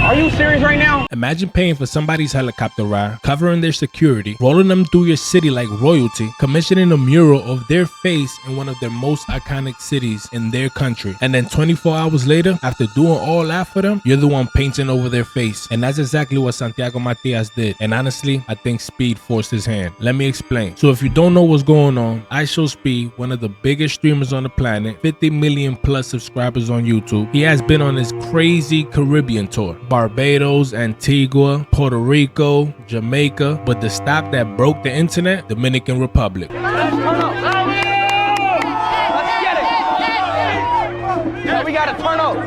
Are you serious right now? Imagine paying for somebody's helicopter ride, covering their security, rolling them through your city like royalty, commissioning a mural of their face in one of their most iconic cities in their country. And then 24 hours later, after doing all that for them, you're the one painting over their face. And that's exactly what Santiago Matías did. And honestly, I think Speed forced his hand. Let me explain. So if you don't know what's going on, IShowSpeed, one of the biggest streamers on the planet, 50 million plus subscribers on YouTube, he has been on this crazy Caribbean tour. Barbados, Antigua, Puerto Rico, Jamaica, but the stop that broke the internet, Dominican Republic. Let's get it. Yeah, we gotta turn up.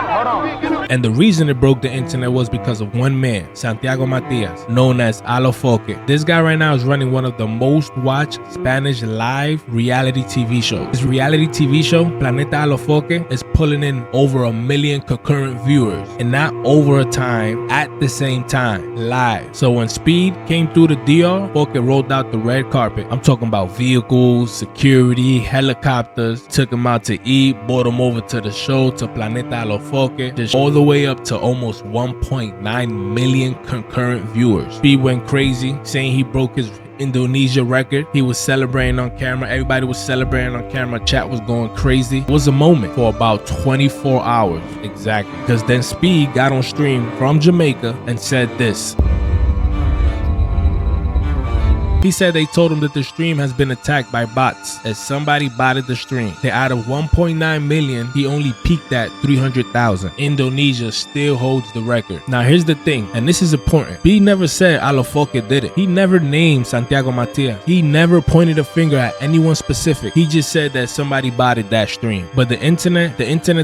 Hold on. And the reason it broke the internet was because of one man, Santiago Matías, known as Alofoke. This guy right now is running one of the most watched Spanish live reality TV shows. His reality TV show, Planeta Alofoke, is pulling in over 1 million concurrent viewers, and not over a time, at the same time, live. So when Speed came through the DR, Foke rolled out the red carpet. I'm talking about vehicles, security, helicopters, took him out to eat, brought him over to the show, to Planeta Alofoke, just all the way up to almost 1.9 million concurrent viewers. Speed went crazy, saying he broke his Indonesia record. He was celebrating on camera. Everybody was celebrating on camera. Chat was going crazy. It was a moment for about 24 hours exactly, because then Speed got on stream from Jamaica and said this. He said they told him that the stream has been attacked by bots, as somebody botted the stream. That out of 1.9 million, he only peaked at 300,000. Indonesia still holds the record. Now here's the thing, and this is important. B never said Alofoke did it. He never named Santiago Matías. He never pointed a finger at anyone specific. He just said that somebody botted that stream. But the internet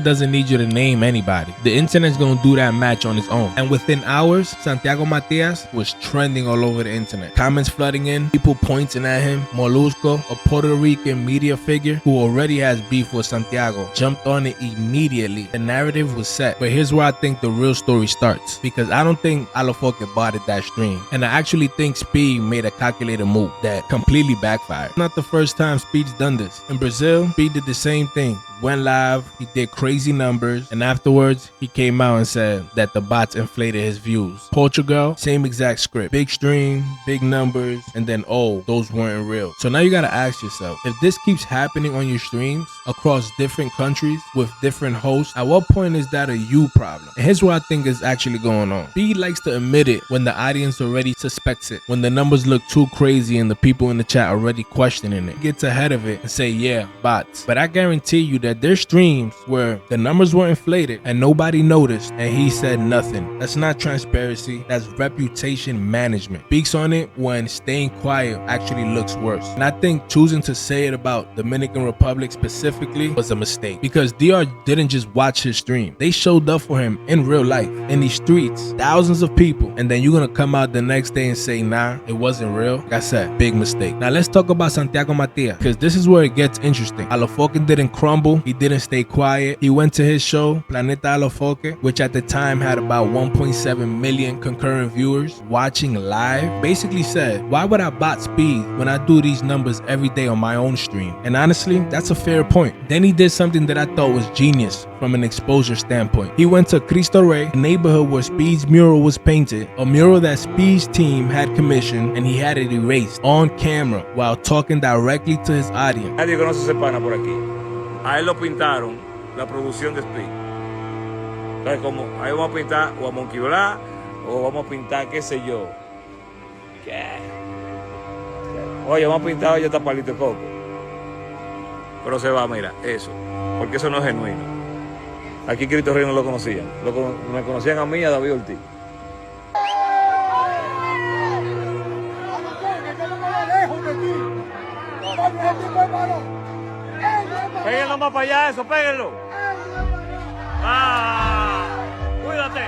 doesn't need you to name anybody. The internet's gonna do that match on its own. And within hours, Santiago Matías was trending all over the internet. Comments flooding in, people pointing at him. Molusco, a Puerto Rican media figure who already has beef with Santiago, jumped on it immediately. The narrative was set. But here's where I think the real story starts, because I don't think Alofoke botted that stream, and I actually think Speed made a calculated move that completely backfired. Not the first time Speed's done this. In Brazil, Speed did the same thing. Went live, he did crazy numbers, and afterwards he came out and said that the bots inflated his views. Portugal, same exact script. Big stream, big numbers, and then oh, those weren't real. So now you gotta ask yourself, if this keeps happening on your streams across different countries with different hosts, at what point is that a you problem? And here's what I think is actually going on. Speed likes to admit it when the audience already suspects it, when the numbers look too crazy and the people in the chat already questioning it. He gets ahead of it and say, yeah, bots. But I guarantee you that there's streams where the numbers were inflated and nobody noticed and he said nothing. That's not transparency, that's reputation management. Speaks on it when staying quiet actually looks worse. And I think choosing to say it about Dominican Republic specifically was a mistake, because DR didn't just watch his stream. They showed up for him in real life, in these streets, thousands of people, and then you're gonna come out the next day and say, nah, it wasn't real. Like I said, big mistake. Now let's talk about Santiago Matías, because this is where it gets interesting. Alofoke didn't crumble. He didn't stay quiet. He went to his show, Planeta Alofoke, which at the time had about 1.7 million concurrent viewers watching live. Basically said, why would I bot Speed when I do these numbers every day on my own stream? And honestly, that's a fair point. Then he did something that I thought was genius from an exposure standpoint. He went to Cristo Rey, a neighborhood where Speed's mural was painted, a mural that Speed's team had commissioned, and he had it erased on camera while talking directly to his audience. Nadie conoce ese pana por aquí. A él lo pintaron la producción de Speed. Entonces, como ahí vamos a pintar o a Monkey Black o vamos a pintar qué sé yo. ¿Qué? Oye, vamos a pintar hoy esta palito de coco. Pero se va, mira, eso. Porque eso no es genuino. Aquí Cristo Rey no lo conocían. Me conocían a mí y a David Ortiz. Péguenlo más para allá, eso, péguenlo. ¡Ah! ¡Cuídate!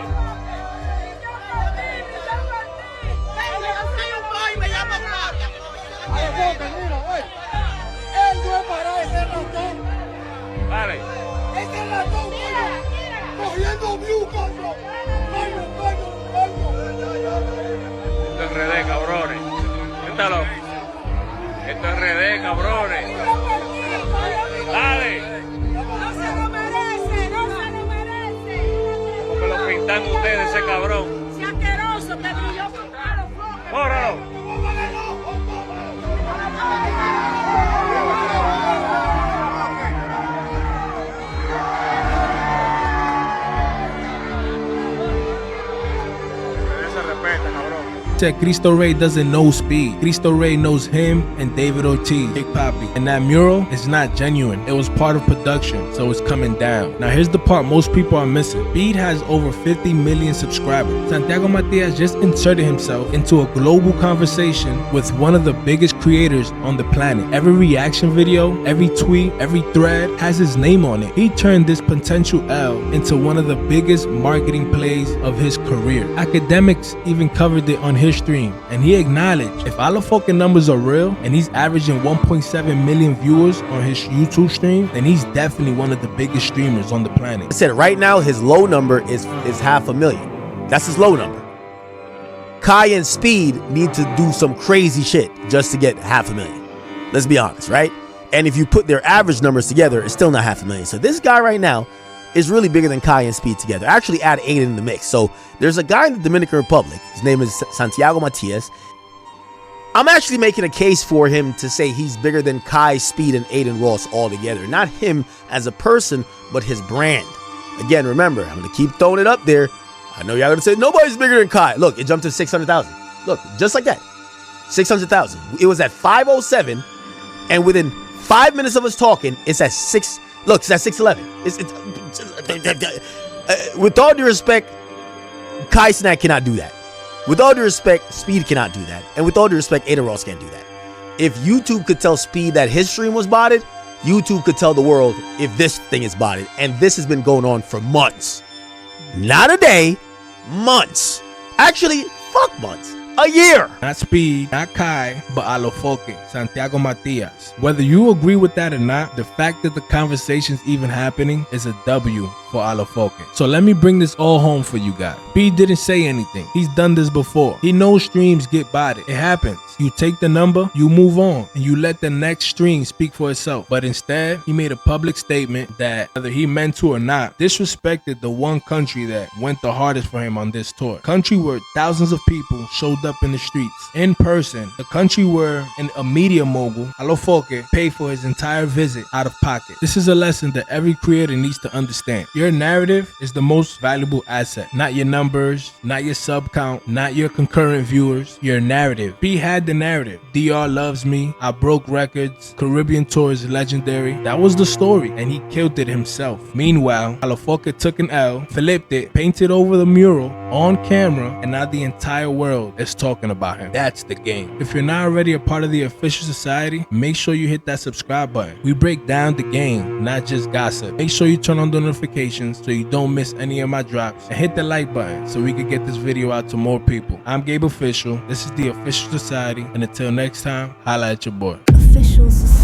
Me llamo Flavia. Mira, güey. Él no es para ese ratón. Vale. Ese ratón, cogiendo view, coño. Te enredé, cabrones. Siéntalo. Esto es RD, cabrones. Dale. No se lo merece, no se lo merece. Porque lo pintan ustedes, ese cabrón. Si asqueroso te brilló con Alofoke. ¡Óralo! Se respeta, cabrón. Said Cristo Rey doesn't know Speed. Cristo Rey knows him and David Ortiz, Big Papi. And that mural is not genuine. It was part of production, so it's coming down. Now here's the part most people are missing. Speed has over 50 million subscribers. Santiago Matías just inserted himself into a global conversation with one of the biggest creators on the planet. Every reaction video, every tweet, every thread has his name on it. He turned this potential L into one of the biggest marketing plays of his career. Academics even covered it on his stream, and he acknowledged if Alofoke numbers are real and he's averaging 1.7 million viewers on his YouTube stream, then he's definitely one of the biggest streamers on the planet. I said right now his low number is 500,000. That's his low number. Kai and Speed need to do some crazy shit just to get 500,000. Let's be honest, right? And if you put their average numbers together, it's still not 500,000. So this guy right now is really bigger than Kai and Speed together. Actually add Aiden in the mix. So there's a guy in the Dominican Republic. His name is Santiago Matías. I'm actually making a case for him to say he's bigger than Kai, Speed, and Aiden Ross all together. Not him as a person, but his brand. Again, remember, I'm going to keep throwing it up there. I know y'all going to say, nobody's bigger than Kai. Look, it jumped to 600,000. Look, just like that. 600,000. It was at 507, and within 5 minutes of us talking, it's at 6. Look, it's at 611. With all due respect, Kai Snack cannot do that. With all due respect, Speed cannot do that. And with all due respect, Ada Ross can't do that. If YouTube could tell Speed that his stream was botted, YouTube could tell the world if this thing is botted. And this has been going on for months. Not a day, months. Actually, fuck months. A year. Not Speed, not Kai, but Alofoke, Santiago Matías. Whether you agree with that or not, the fact that the conversation's even happening is a W for Alofoke. So let me bring this all home for you guys. Speed didn't say anything. He's done this before. He knows streams get botted. It happens. You take the number, you move on, and you let the next stream speak for itself. But instead, he made a public statement that, whether he meant to or not, disrespected the one country that went the hardest for him on this tour. Country where thousands of people showed up in the streets, in person. The country where a media mogul, Alofoke, paid for his entire visit out of pocket. This is a lesson that every creator needs to understand. Your narrative is the most valuable asset. Not your numbers, not your sub count, not your concurrent viewers. Your narrative. He had the narrative. DR loves me. I broke records. Caribbean tour is legendary. That was the story, and he killed it himself. Meanwhile, Alofoke took an L, flipped it, painted over the mural on camera, and now the entire world is talking about him. That's the game. If you're not already a part of the official society, make sure you hit that subscribe button. We break down the game, not just gossip. Make sure you turn on the notifications so you don't miss any of my drops, and hit the like button so we can get this video out to more people. I'm Gabe Official. This is the Official Society, and until next time, holla at your boy. Official Society.